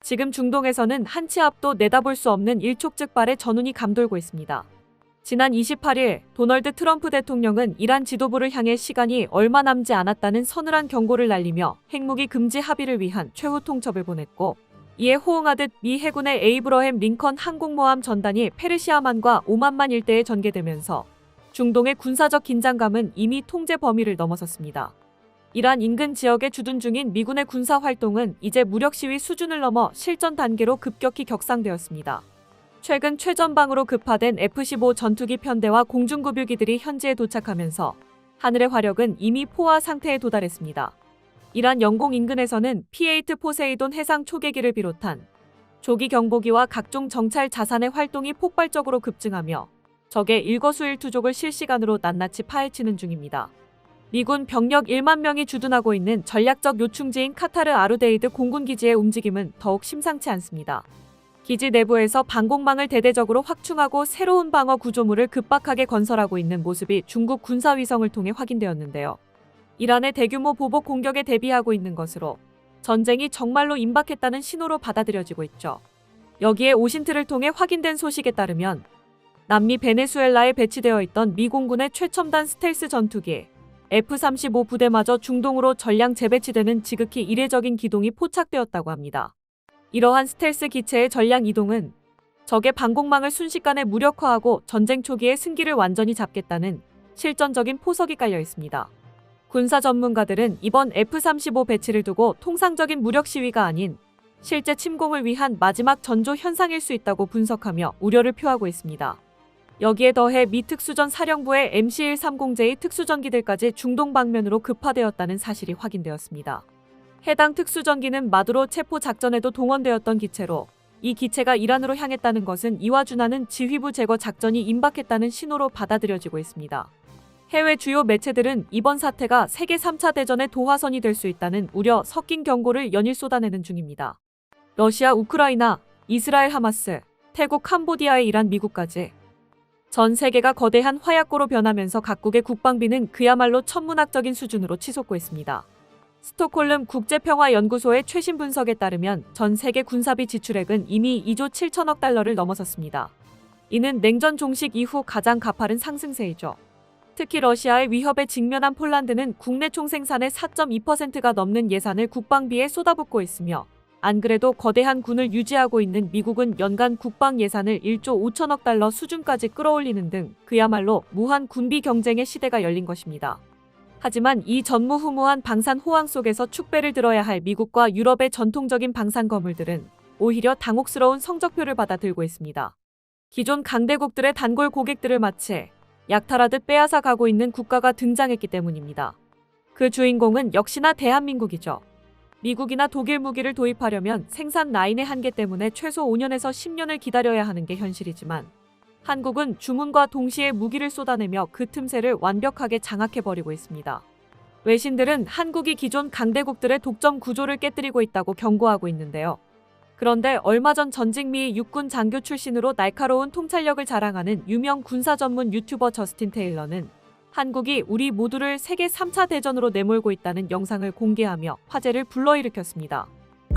지금 중동에서는 한 치 앞도 내다볼 수 없는 일촉즉발의 전운이 감돌고 있습니다. 지난 28일 도널드 트럼프 대통령은 이란 지도부를 향해 시간이 얼마 남지 않았다는 서늘한 경고를 날리며 핵무기 금지 합의를 위한 최후 통첩을 보냈고, 이에 호응하듯 미 해군의 에이브러햄 링컨 항공모함 전단이 페르시아만과 오만만 일대에 전개되면서 중동의 군사적 긴장감은 이미 통제 범위를 넘어섰습니다. 이란 인근 지역에 주둔 중인 미군의 군사 활동은 이제 무력 시위 수준을 넘어 실전 단계로 급격히 격상되었습니다. 최근 최전방으로 급파된 F-15 전투기 편대와 공중급유기들이 현지에 도착하면서 하늘의 화력은 이미 포화 상태에 도달했습니다. 이란 영공 인근에서는 P-8 포세이돈 해상 초계기를 비롯한 조기 경보기와 각종 정찰 자산의 활동이 폭발적으로 급증하며 적의 일거수일투족을 실시간으로 낱낱이 파헤치는 중입니다. 미군 병력 1만 명이 주둔하고 있는 전략적 요충지인 카타르 아루데이드 공군기지의 움직임은 더욱 심상치 않습니다. 기지 내부에서 방공망을 대대적으로 확충하고 새로운 방어 구조물을 급박하게 건설하고 있는 모습이 중국 군사위성을 통해 확인되었는데요. 이란의 대규모 보복 공격에 대비하고 있는 것으로 전쟁이 정말로 임박했다는 신호로 받아들여지고 있죠. 여기에 오신트를 통해 확인된 소식에 따르면 남미 베네수엘라에 배치되어 있던 미 공군의 최첨단 스텔스 전투기 F-35 부대마저 중동으로 전량 재배치되는 지극히 이례적인 기동이 포착되었다고 합니다. 이러한 스텔스 기체의 전량 이동은 적의 방공망을 순식간에 무력화하고 전쟁 초기에 승기를 완전히 잡겠다는 실전적인 포석이 깔려 있습니다. 군사 전문가들은 이번 F-35 배치를 두고 통상적인 무력 시위가 아닌 실제 침공을 위한 마지막 전조 현상일 수 있다고 분석하며 우려를 표하고 있습니다. 여기에 더해 미 특수전 사령부의 MC-130J 특수전기들까지 중동 방면으로 급파되었다는 사실이 확인되었습니다. 해당 특수전기는 마두로 체포 작전에도 동원되었던 기체로, 이 기체가 이란으로 향했다는 것은 이와 준하는 지휘부 제거 작전이 임박했다는 신호로 받아들여지고 있습니다. 해외 주요 매체들은 이번 사태가 세계 3차 대전의 도화선이 될 수 있다는 우려 섞인 경고를 연일 쏟아내는 중입니다. 러시아, 우크라이나, 이스라엘, 하마스, 태국, 캄보디아의 이란, 미국까지 전 세계가 거대한 화약고로 변하면서 각국의 국방비는 그야말로 천문학적인 수준으로 치솟고 있습니다. 스톡홀름 국제평화연구소의 최신 분석에 따르면 전 세계 군사비 지출액은 이미 2조 7천억 달러를 넘어섰습니다. 이는 냉전 종식 이후 가장 가파른 상승세이죠. 특히 러시아의 위협에 직면한 폴란드는 국내 총생산의 4.2%가 넘는 예산을 국방비에 쏟아붓고 있으며, 안 그래도 거대한 군을 유지하고 있는 미국은 연간 국방 예산을 1조 5천억 달러 수준까지 끌어올리는 등 그야말로 무한 군비 경쟁의 시대가 열린 것입니다. 하지만 이 전무후무한 방산 호황 속에서 축배를 들어야 할 미국과 유럽의 전통적인 방산 거물들은 오히려 당혹스러운 성적표를 받아 들고 있습니다. 기존 강대국들의 단골 고객들을 마치 약탈하듯 빼앗아 가고 있는 국가가 등장했기 때문입니다. 그 주인공은 역시나 대한민국이죠. 미국이나 독일 무기를 도입하려면 생산 라인의 한계 때문에 최소 5년에서 10년을 기다려야 하는 게 현실이지만, 한국은 주문과 동시에 무기를 쏟아내며 그 틈새를 완벽하게 장악해버리고 있습니다. 외신들은 한국이 기존 강대국들의 독점 구조를 깨뜨리고 있다고 경고하고 있는데요. 그런데 얼마 전 전직 미 육군 장교 출신으로 날카로운 통찰력을 자랑하는 유명 군사 전문 유튜버 저스틴 테일러는 한국이 우리 모두를 세계 3차 대전으로 내몰고 있다는 영상을 공개하며 화제를 불러일으켰습니다.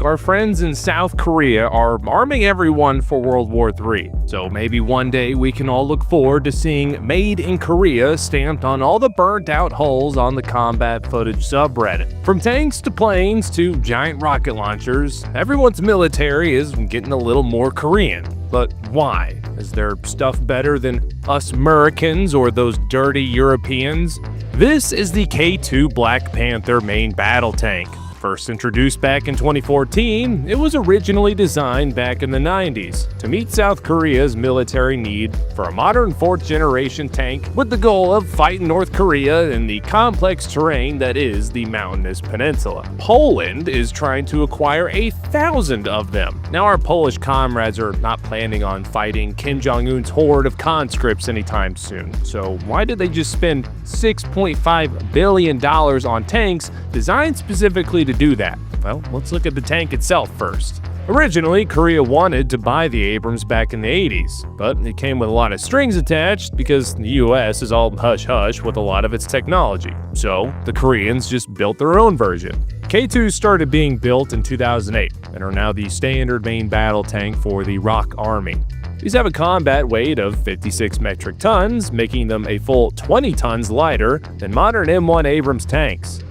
Our friends in South Korea are arming everyone for World War III, so maybe one day we can all look forward to seeing Made in Korea stamped on all the burnt out hulls on the combat footage subreddit. From tanks to planes to giant rocket launchers, everyone's military is getting a little more Korean. But why? Is there stuff better than us Americans or those dirty Europeans? This is the K2 Black Panther main battle tank. First introduced back in 2014, it was originally designed back in the 90s to meet South Korea's military need for a modern fourth-generation tank with the goal of fighting North Korea in the complex terrain that is the mountainous peninsula. Poland is trying to acquire 1,000 of them. Now our Polish comrades are not planning on fighting Kim Jong-un's horde of conscripts anytime soon, so why did they just spend $6.5 billion on tanks designed specifically to do that? Well, let's look at the tank itself first. Originally, Korea wanted to buy the Abrams back in the 80s, but it came with a lot of strings attached because the US is all hush-hush with a lot of its technology. So, the Koreans just built their own version. K2s started being built in 2008 and are now the standard main battle tank for the ROK Army. These have a combat weight of 56 metric tons, making them a full 20 tons lighter than modern M1 Abrams tanks,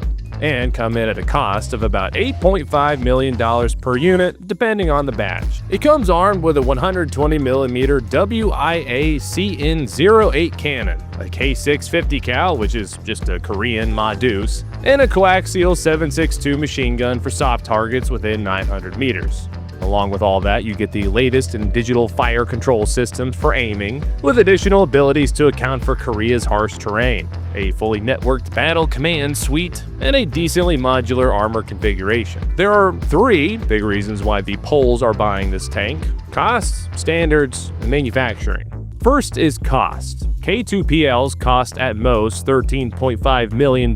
and come in at a cost of about $8.5 million per unit, depending on the batch. It comes armed with a 120mm WIA CN08 cannon, a K650 cal, which is just a Korean Ma-Deuce, and a coaxial 7.62 machine gun for soft targets within 900 meters. Along with all that, you get the latest in digital fire control systems for aiming, with additional abilities to account for Korea's harsh terrain, a fully networked battle command suite, and a decently modular armor configuration. There are 3 big reasons why the Poles are buying this tank: costs, standards, and manufacturing. First is cost. K2PLs cost at most $13.5 million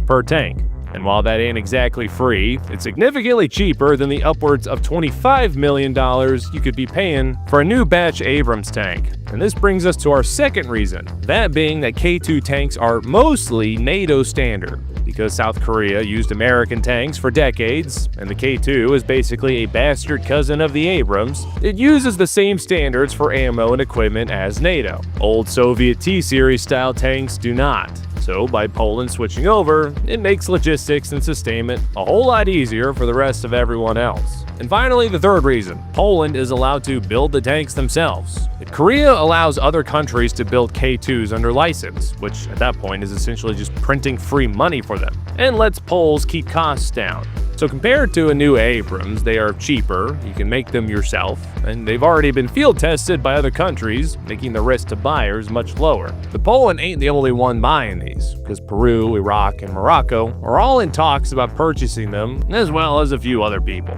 per tank. And while that ain't exactly free, it's significantly cheaper than the upwards of $25 million you could be paying for a new batch Abrams tank. And this brings us to our second reason, that being that K2 tanks are mostly NATO standard. Because South Korea used American tanks for decades, and the K2 is basically a bastard cousin of the Abrams, it uses the same standards for ammo and equipment as NATO. Old Soviet T-Series style tanks do not. So by Poland switching over, it makes logistics and sustainment a whole lot easier for the rest of everyone else. And finally, the third reason, Poland is allowed to build the tanks themselves. Korea allows other countries to build K2s under license, which at that point is essentially just printing free money for them, and lets Poles keep costs down. So compared to a new Abrams, they are cheaper, you can make them yourself, and they've already been field tested by other countries, making the risk to buyers much lower. But Poland ain't the only one buying these, because Peru, Iraq, and Morocco are all in talks about purchasing them, as well as a few other people.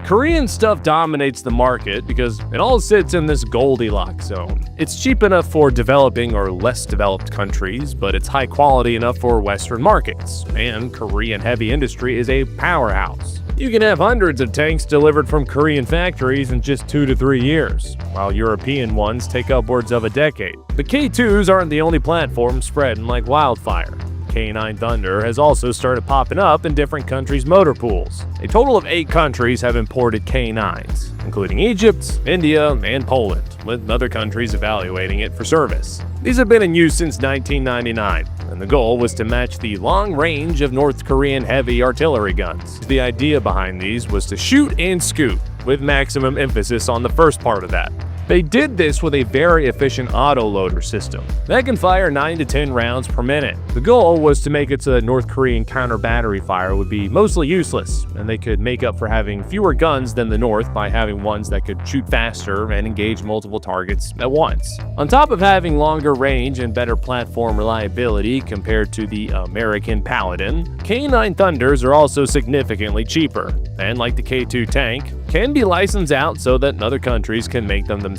Korean stuff dominates the market because it all sits in this Goldilocks zone. It's cheap enough for developing or less developed countries, but it's high quality enough for Western markets, and Korean heavy industry is a powerhouse. You can have hundreds of tanks delivered from Korean factories in just 2 to 3 years, while European ones take upwards of a decade. The K2s aren't the only platform spreading like wildfire. K9 Thunder has also started popping up in different countries' motor pools. A total of 8 countries have imported K9s, including Egypt, India, and Poland, with other countries evaluating it for service. These have been in use since 1999, and the goal was to match the long range of North Korean heavy artillery guns. The idea behind these was to shoot and scoot, with maximum emphasis on the first part of that. They did this with a very efficient autoloader system that can fire 9 to 10 rounds per minute. The goal was to make it so that North Korean counter-battery fire would be mostly useless, and they could make up for having fewer guns than the North by having ones that could shoot faster and engage multiple targets at once. On top of having longer range and better platform reliability compared to the American Paladin, K9 Thunders are also significantly cheaper, and like the K2 tank, can be licensed out so that other countries can make them themselves.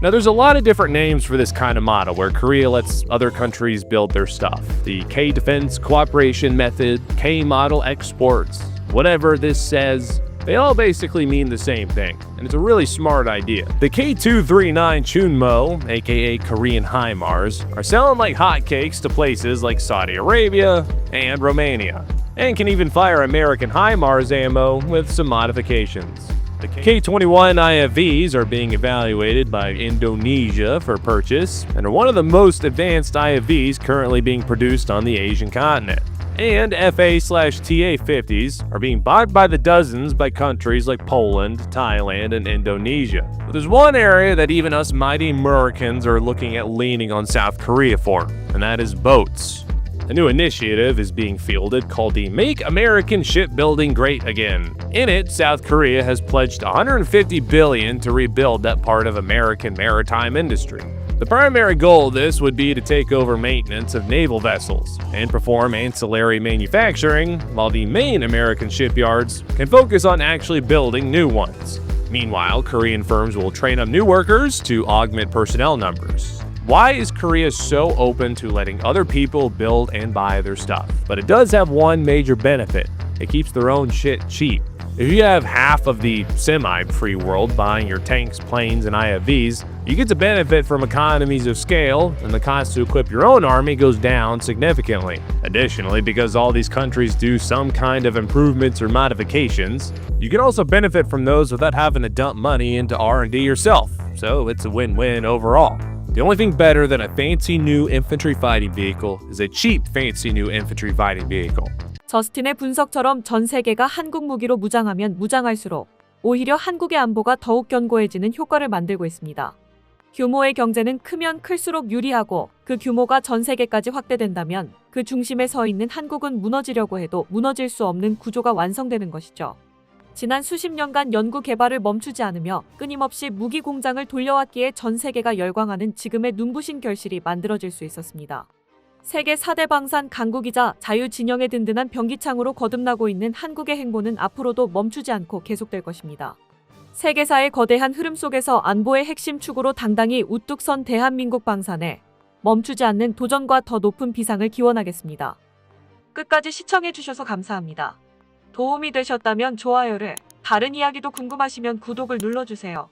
Now there's a lot of different names for this kind of model where Korea lets other countries build their stuff. The K-Defense Cooperation Method, K-Model Exports, whatever this says, they all basically mean the same thing, and it's a really smart idea. The K239 Chunmo, aka Korean HIMARS, are selling like hotcakes to places like Saudi Arabia and Romania, and can even fire American HIMARS ammo with some modifications. The K21 IFVs are being evaluated by Indonesia for purchase, and are one of the most advanced IFVs currently being produced on the Asian continent. And FA/TA-50s are being bought by the dozens by countries like Poland, Thailand, and Indonesia. But there's one area that even us mighty Americans are looking at leaning on South Korea for, and that is boats. A new initiative is being fielded called the Make American Shipbuilding Great Again. In it, South Korea has pledged $150 billion to rebuild that part of American maritime industry. The primary goal of this would be to take over maintenance of naval vessels and perform ancillary manufacturing, while the main American shipyards can focus on actually building new ones. Meanwhile, Korean firms will train up new workers to augment personnel numbers. Why is Korea so open to letting other people build and buy their stuff? But it does have one major benefit. it keeps their own shit cheap. If you have half of the semi-free world buying your tanks, planes, and IFVs, you get to benefit from economies of scale, and the cost to equip your own army goes down significantly. Additionally, because all these countries do some kind of improvements or modifications, you can also benefit from those without having to dump money into R&D yourself, so it's a win-win overall. The only thing better than a fancy new infantry fighting vehicle is a cheap fancy new infantry fighting vehicle. 저스틴의 분석처럼 전 세계가 한국 무기로 무장하면 무장할수록 오히려 한국의 안보가 더욱 견고해지는 효과를 만들고 있습니다. 규모의 경제는 크면 클수록 유리하고 그 규모가 전 세계까지 확대된다면 그 중심에 서 있는 한국은 무너지려고 해도 무너질 수 없는 구조가 완성되는 것이죠. 지난 수십 년간 연구 개발을 멈추지 않으며 끊임없이 무기 공장을 돌려왔기에 전 세계가 열광하는 지금의 눈부신 결실이 만들어질 수 있었습니다. 세계 4대 방산 강국이자 자유진영의 든든한 병기창으로 거듭나고 있는 한국의 행보는 앞으로도 멈추지 않고 계속될 것입니다. 세계사의 거대한 흐름 속에서 안보의 핵심 축으로 당당히 우뚝 선 대한민국 방산에 멈추지 않는 도전과 더 높은 비상을 기원하겠습니다. 끝까지 시청해주셔서 감사합니다. 도움이 되셨다면 좋아요를, 다른 이야기도 궁금하시면 구독을 눌러주세요.